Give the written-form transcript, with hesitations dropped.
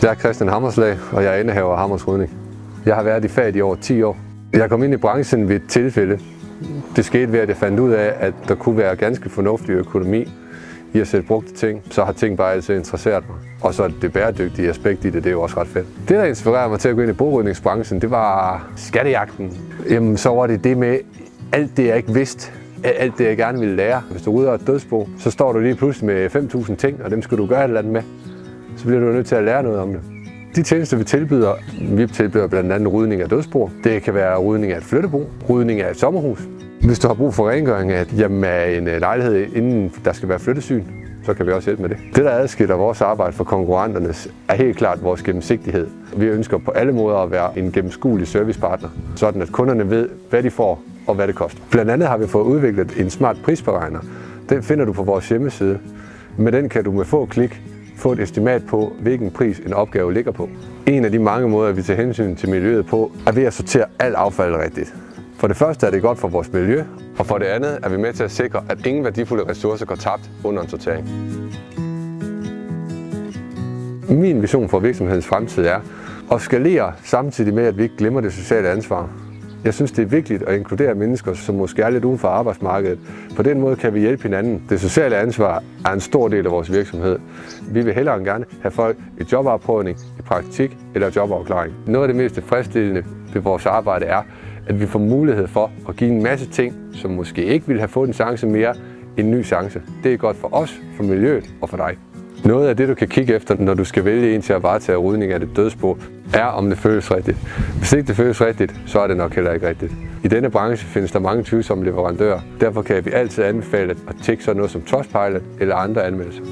Jeg er Christian Hammerslag, og jeg er indehaver af Hammers Rydning. Jeg har været i faget i over 10 år. Jeg kom ind i branchen ved et tilfælde. Det skete ved, at jeg fandt ud af, at der kunne være ganske fornuftig økonomi i at sætte brugte ting. Så har ting bare altid interesseret mig. Og så det bæredygtige aspekt i det, det er jo også ret fedt. Det, der inspirerede mig til at gå ind i borydningsbranchen, det var skattejagten. Jamen, så var det med alt det, jeg ikke vidste. Alt det, jeg gerne ville lære. Hvis du rydder et dødsbo, så står du lige pludselig med 5.000 ting, og dem skal du gøre et eller andet med. Så bliver du nødt til at lære noget om det. De tjenester, vi tilbyder blandt andet rydning af dødsbo. Det kan være rydning af et flyttebo, rydning af et sommerhus. Hvis du har brug for rengøring af en lejlighed, inden der skal være flyttesyn, så kan vi også hjælpe med det. Det, der adskiller vores arbejde fra konkurrenternes, er helt klart vores gennemsigtighed. Vi ønsker på alle måder at være en gennemskuelig servicepartner, sådan at kunderne ved, hvad de får og hvad det koster. Blandt andet har vi fået udviklet en smart prisberegner. Den finder du på vores hjemmeside. Med den kan du med få klik få et estimat på, hvilken pris en opgave ligger på. En af de mange måder, vi tager hensyn til miljøet på, er ved at sortere alt affald rigtigt. For det første er det godt for vores miljø, og for det andet er vi med til at sikre, at ingen værdifulde ressourcer går tabt under en sortering. Min vision for virksomhedens fremtid er at skalere samtidig med, at vi ikke glemmer det sociale ansvar. Jeg synes, det er vigtigt at inkludere mennesker, som måske er lidt uden for arbejdsmarkedet. På den måde kan vi hjælpe hinanden. Det sociale ansvar er en stor del af vores virksomhed. Vi vil hellere end gerne have folk i jobafprøvning, i praktik eller jobafklaring. Noget af det mest tilfredsstillende ved vores arbejde er, at vi får mulighed for at give en masse ting, som måske ikke ville have fået en chance mere, en ny chance. Det er godt for os, for miljøet og for dig. Noget af det, du kan kigge efter, når du skal vælge en til at varetage rydning af dit dødsbo, er, om det føles rigtigt. Hvis ikke det føles rigtigt, så er det nok heller ikke rigtigt. I denne branche findes der mange tvivlsomme leverandører. Derfor kan vi altid anbefale at tjekke sådan noget som Trustpilot eller andre anmeldelser.